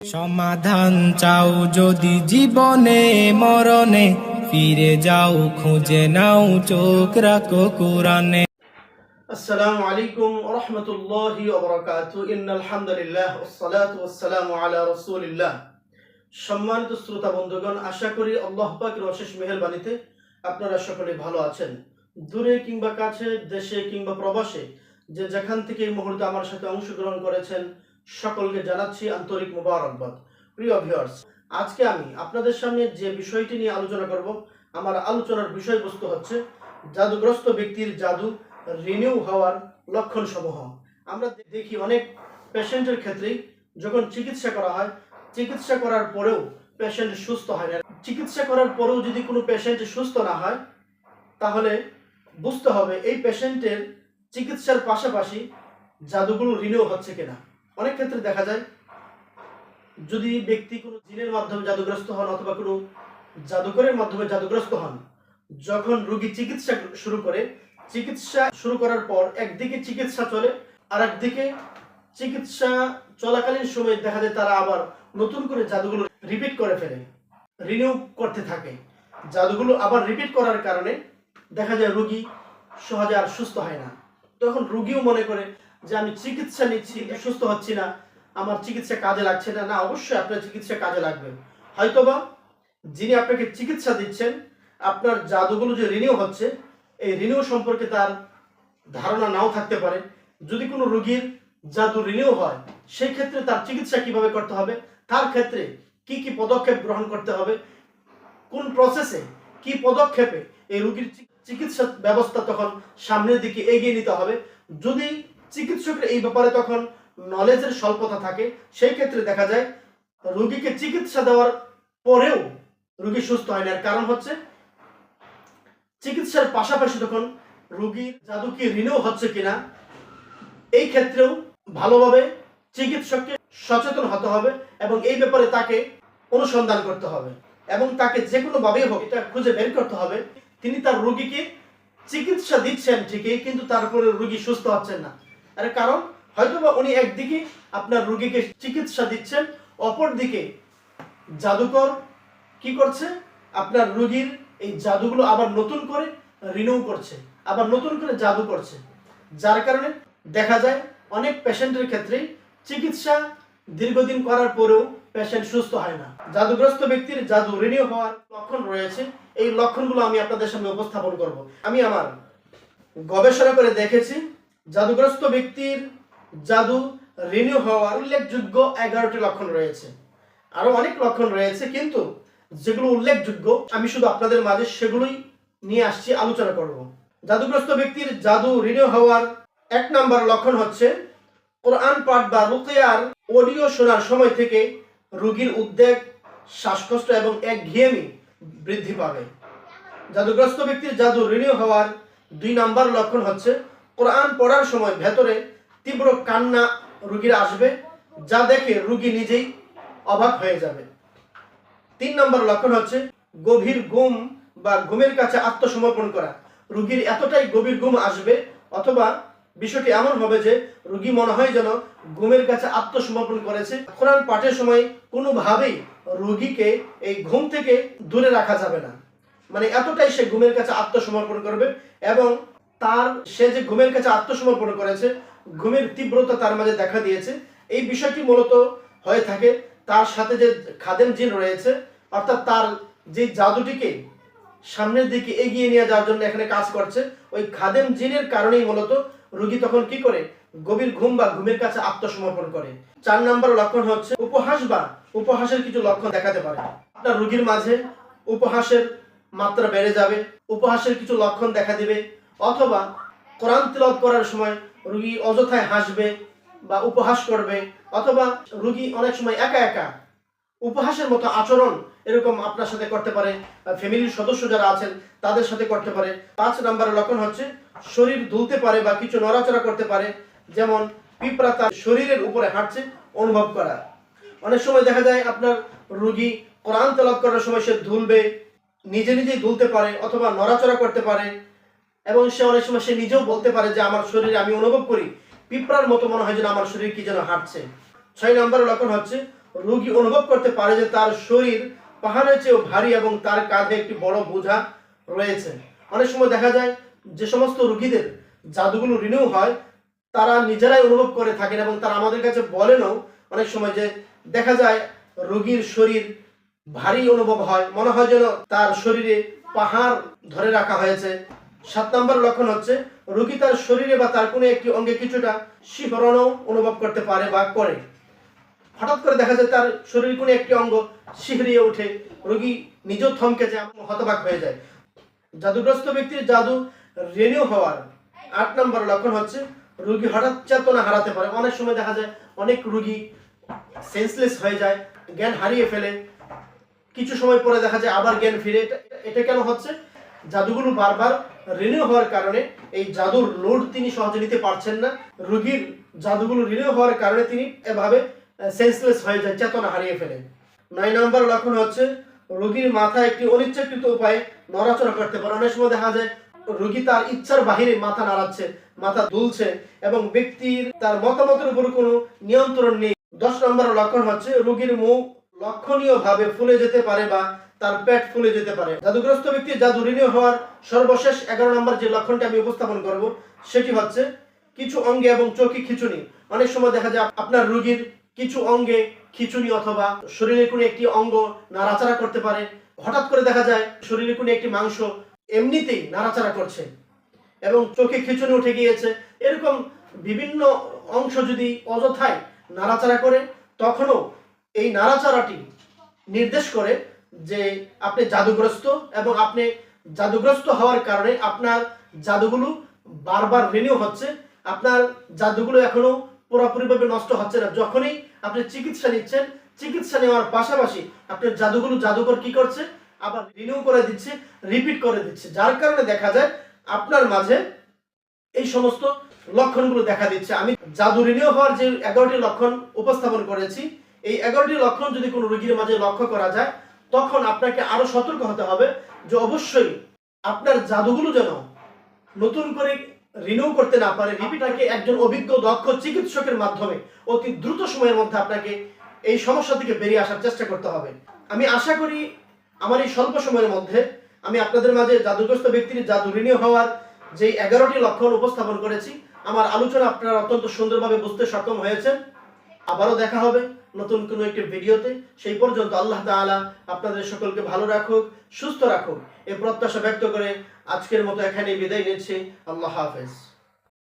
সমাধান চাও যদি জীবনে মরণে, ফিরে যাও খুঁজে নাও চোখ রাখো কোরআনে। আসসালামু আলাইকুম ওয়া রাহমাতুল্লাহি ওয়া বারাকাতুহু। ইন্নাল হামদুলিল্লাহ ওয়াস সালাতু ওয়াস সালামু আলা রাসূলিল্লাহ। সম্মানিত শ্রোতা বন্ধুগণ, আশা করি আল্লাহ পাকের অশেষ মেহেরবানিতে আপনারা সকলে ভালো আছেন। দূরে কিংবা কাছে, দেশে কিংবা প্রবাসে, যে যেখান থেকে এই মুহূর্তে আমার সাথে অংশগ্রহণ করেছেন, সকলকে জানাচ্ছি আন্তরিক মোবারকবাদ। প্রিয় ভিউয়ার্স, আজকে আমি আপনাদের সামনে যে বিষয়টি নিয়ে আলোচনা করব, আমার আলোচনার বিষয়বস্তু হচ্ছে জাদুগ্রস্ত ব্যক্তির জাদু রিনিউ হওয়ার লক্ষণ সমূহ। আমরা দেখি অনেক পেশেন্টের ক্ষেত্রেই যখন চিকিৎসা করা হয়, চিকিৎসা করার পরেও পেশেন্ট সুস্থ হয় না। চিকিৎসা করার পরেও যদি কোনো পেশেন্ট সুস্থ না হয়, তাহলে বুঝতে হবে এই পেশেন্টের চিকিৎসার পাশাপাশি জাদুগুলো রিনিউ হচ্ছে কিনা। অনেক ক্ষেত্রে দেখা যায় যদি ব্যক্তি কোনো জিনের মাধ্যমে জাদুগ্রস্ত হন অথবা কোনো জাদুকরের মাধ্যমে জাদুগ্রস্ত হন, যখন রোগী চিকিৎসা শুরু করার পর একদিকে চিকিৎসা চলে, আর একদিকে চিকিৎসা চলাকালীন সময়ে দেখা যায় তারা আবার নতুন করে জাদুগুলো রিপিট করে ফেলে, রিনিউ করতে থাকে। জাদুগুলো আবার রিপিট করার কারণে দেখা যায় রোগী সহজে আর সুস্থ হয় না। তখন রোগীও মনে করে যে আমি চিকিৎসা নিচ্ছি, সুস্থ হচ্ছি না, আমার চিকিৎসা কাজে লাগছে না। না, অবশ্যই আপনার চিকিৎসা কাজে লাগবে। হয়তোবা যিনি আপনাকে চিকিৎসা দিচ্ছেন, আপনার জাদুগুলো যে রিনিউ হচ্ছে, এই রিনিউ সম্পর্কে তার ধারণা নাও থাকতে পারে। যদি কোনো রোগীর জাদু রিনিউ হয়, সেই ক্ষেত্রে তার চিকিৎসা কিভাবে করতে হবে, তার ক্ষেত্রে কি কি পদক্ষেপ গ্রহণ করতে হবে, কোন প্রসেসে কি পদক্ষেপে এই রোগীর চিকিৎসা ব্যবস্থা তখন সামনের দিকে এগিয়ে নিতে হবে। যদি চিকিৎসকের এই ব্যাপারে তখন নলেজের স্বল্পতা থাকে, সেই ক্ষেত্রে দেখা যায় রোগীকে চিকিৎসা দেওয়ার পরেও রোগী সুস্থ হয় না। কারণ হচ্ছে চিকিৎসার পাশাপাশি তখন রোগীর জাদু কি রিনিউ হচ্ছে কিনা, এই ক্ষেত্রেও ভালোভাবে চিকিৎসককে সচেতন হতে হবে এবং এই ব্যাপারে তাকে অনুসন্ধান করতে হবে এবং তাকে যে কোনো ভাবেই হোক এটা খুঁজে বের করতে হবে তিনি তার রোগীকে চিকিৎসা দিচ্ছেন ঠিকই, কিন্তু তারপরে রোগী সুস্থ হচ্ছেন না। এর কারণ হয়তোবা উনি একদিকে আপনার রোগীকে চিকিৎসা দিচ্ছেন, অপর দিকে জাদুকর কি করছে, আপনার রোগীর এই জাদুগুলো আবার নতুন করে রিনিউ করছে, আবার নতুন করে জাদু করছে। যার কারণে দেখা যায় অনেক পেশেন্টের ক্ষেত্রে চিকিৎসা দীর্ঘদিন করার পরেও পেশেন্ট সুস্থ হয় না। জাদুগ্রস্ত ব্যক্তির জাদু রিনিউ হওয়ার লক্ষণ রয়েছে। এই লক্ষণগুলো আমি আপনাদের সামনে উপস্থাপন করব। আমি আমার গবেষণা করে দেখেছি জাদুগ্রস্ত ব্যক্তির জাদু রিনিউ হওয়ার উল্লেখযোগ্য 11টি লক্ষণ রয়েছে। আরো অনেক লক্ষণ রয়েছে, কিন্তু যেগুলো উল্লেখযোগ্য আমি শুধু আপনাদের মাঝে সেগুলোই নিয়ে আসছি, আলোচনা করব। জাদুগ্রস্ত ব্যক্তির জাদু রিনিউ হওয়ার 1 নম্বর লক্ষণ হচ্ছে কোরআন পাঠ বা রুকিয়ার অডিও শোনার সময় থেকে রোগীর উদ্বেগ, শ্বাসকষ্ট এবং একঘেয়েমি বৃদ্ধি পাবে। জাদুগ্রস্ত ব্যক্তির জাদু রিনিউ হওয়ার 2 নম্বর লক্ষণ হচ্ছে কোরআন পড়ার সময় ভেতরে তীব্র কান্না রোগীর আসবে, যা দেখে রোগী নিজেই অবাক হয়ে যাবে। 3 নম্বর লক্ষণ হচ্ছে গভীর ঘুম বা ঘুমের কাছে আত্মসমর্পণ করা। রোগীর এতটাই গভীর ঘুম আসবে অথবা বিষয়টি এমন হবে যে রোগী মনে হয় যেন ঘুমের কাছে আত্মসমর্পণ করেছে। কোরআন পাঠের সময় কোনোভাবেই রোগীকে এই ঘুম থেকে দূরে রাখা যাবে না, মানে এতটাই সে ঘুমের কাছে আত্মসমর্পণ করবে এবং সে যে ঘুমের কাছে আত্মসমর্পণ করেছে, ঘুমের তীব্রতা তার মাঝে দেখা দিয়েছে। এই বিষয়টি মূলত হয়ে থাকে তার সাথে যে খাদেম জিন রয়েছে, অর্থাৎ তার যে জাদুটিকে সামনের দিকে এগিয়ে নিয়ে যাওয়ার জন্য এখানে কাজ করছে, ওই খাদেম জিনের কারণেই মূলত রোগী তখন কি করে গভীর ঘুম বা ঘুমের কাছে আত্মসমর্পণ করে। 4 নম্বর লক্ষণ হচ্ছে উপহাস বা উপহাসের কিছু লক্ষণ দেখাতে পারে। আপনার রোগীর মাঝে উপহাসের মাত্রা বেড়ে যাবে, উপহাসের কিছু লক্ষণ দেখা দিবে, অথবা কোরআন তিলাওয়াত করার সময় রোগী অযথায় হাসবে বা উপহাস করবে, অথবা রোগী অনেক সময় একা একা উপহাসের মতো আচরণ এরকম আপনার সাথে করতে পারে, ফ্যামিলির সদস্য যারা আছেন তাদের সাথে করতে পারে। 5 নম্বরের লক্ষণ হচ্ছে শরীর দুলতে পারে বা কিছু নড়াচড়া করতে পারে, যেমন পিঁপড়া তার শরীরের উপরে হাঁটছে অনুভব করা। অনেক সময় দেখা যায় আপনার রোগী কোরআন তেলাওয়াত করার সময় সে দুলবে, নিজে নিজেই দুলতে পারে অথবা নড়াচড়া করতে পারে, এবং সে অনেক সময় সে নিজেও বলতে পারে যে আমার শরীরে আমি অনুভব করি পিঁপড়ার মতো মনে হয় যেন আমার শরীর কি যেন হাঁটছে। 6 নম্বরের লক্ষণ হচ্ছে রোগী অনুভব করতে পারে যে তার শরীর পাহাড়ের চেয়েও ভারী এবং তার কাঁধে একটি বড় বোঝা রয়েছে। অনেক সময় দেখা যায় যে সমস্ত রোগীদের জাদুগুলো রিনিউ হয় তারা নিজেরাই অনুভব করে থাকেন এবং তারা আমাদের কাছে বলেনও অনেক সময় যে দেখা যায় রোগীর শরীর ভারী অনুভব হয়, মনে হয় যেন তার শরীরে পাহাড় ধরে রাখা হয়েছে। 7 নম্বর লক্ষণ হচ্ছে রোগী তার শরীরে বা তার কোনো একটি অঙ্গে কিছুটা শিহরণও অনুভব করতে পারে বা করে। হঠাৎ করে দেখা যায় তার শরীরের কোনো একটি অঙ্গ শিহরিয়ে ওঠে, রোগী নিজেও থমকে যায়, হতবাক হয়ে যায়। জাদুগ্রস্ত ব্যক্তির জাদু রিনিউ হওয়ার 8 নম্বর লক্ষণ হচ্ছে রোগী হঠাৎ চেতনা হারাতে পারে। অনেক সময় দেখা যায় অনেক রোগী সেন্সলেস হয়ে যায়, জ্ঞান হারিয়ে ফেলে, কিছু সময় পরে দেখা যায় আবার জ্ঞান ফিরে। এটা কেন হচ্ছে? জাদুগুলো বারবার রিনিউ হওয়ার কারণে এই জাদুর লোড তিনি সহজে নিতে পারছেন না। রোগীর জাদুগুলো রিনিউ হওয়ার কারণে তিনি এভাবে সেন্সলেস হয়ে যায়, চেতনা হারিয়ে ফেলে। 9 নম্বর লক্ষণ হচ্ছে রোগীর মাথা একটি অনিচ্ছাকৃত উপায়ে নড়াচড়া করতে পারে। অনেক সময় দেখা যায় রোগী তার ইচ্ছার বাহিরে মাথা নাড়াচ্ছে, মাথা দুলছে এবং ব্যক্তির তার মতামতের উপর কোনো নিয়ন্ত্রণ নেই। 10 নম্বর লক্ষণ হচ্ছে রোগীর মুখ লক্ষণীয়ভাবে ফুলে যেতে পারে বা তার পেট ফুলে যেতে পারে। জাদুগ্রস্ত ব্যক্তির জাদু রিনিউ হওয়ার সর্বশেষ 11 নম্বর যে লক্ষণটি আমি উপস্থাপন করব সেটি হচ্ছে কিছু অঙ্গে এবং চোখে খিঁচুনি। অনেক সময় দেখা যায় আপনার রোগীর কিছু অঙ্গে খিঁচুনি অথবা শরীরের কোনো একটি অঙ্গ নাড়াচাড়া করতে পারে। হঠাৎ করে দেখা যায় শরীরের কোনো একটি মাংস এমনিতেই নাড়াচাড়া করছে এবং চোখে খিঁচুনি উঠে গিয়েছে। এরকম বিভিন্ন অংশ যদি অযথায় নাড়াচাড়া করে তখনও এই নাড়াচাড়াটি নির্দেশ করে যে আপনি জাদুগ্রস্ত এবং আপনি জাদুগ্রস্ত হওয়ার কারণে আপনার জাদুগুলো বারবার রিনিউ হচ্ছে, আপনার জাদুগুলো এখনো পুরোপুরিভাবে নষ্ট হচ্ছে না। যখনই আপনি চিকিৎসা নিচ্ছেন, চিকিৎসা নেওয়ার পাশাপাশি আপনার জাদুগুলো জাদুকর কি করছে, আবার রিনিউ করে দিচ্ছে, রিপিট করে দিচ্ছে, যার কারণে দেখা যায় আপনার মাঝে এই সমস্ত লক্ষণগুলো দেখা দিচ্ছে। আমি জাদু রিনিউ হওয়ার যে 11টি লক্ষণ উপস্থাপন করেছি, এই 11টি লক্ষণ যদি কোনো রোগীর মাঝে লক্ষ্য করা যায় তখন আপনাকে আরো সতর্ক হতে হবে যে অবশ্যই আপনার জাদুগুলো যেন নতুন করে রিনিউ করতে না পারে। রিপিটাকে একজন অভিজ্ঞ দক্ষ চিকিৎসকের মাধ্যমে অতি দ্রুত সময়ের মধ্যে আপনাকে এই সমস্যা থেকে বেরিয়ে আসার চেষ্টা করতে হবে। আমি আশা করি আমার এই স্বল্প সময়ের মধ্যে আমি আপনাদের মাঝে জাদুগ্রস্ত ব্যক্তির জাদু রিনিউ হওয়ার যে 11টি লক্ষণ উপস্থাপন করেছি, আমার আলোচনা আপনারা অত্যন্ত সুন্দরভাবে বুঝতে সক্ষম হয়েছেন। আবারও দেখা হবে নতুন কোনো একটি ভিডিওতে। সেই পর্যন্ত আল্লাহ তাআলা আপনাদের সকলকে ভালো রাখুক, সুস্থ রাখুক, এই প্রত্যাশা ব্যক্ত করে আজকের মতো এখানেই বিদায় নিচ্ছি। আল্লাহ হাফেজ।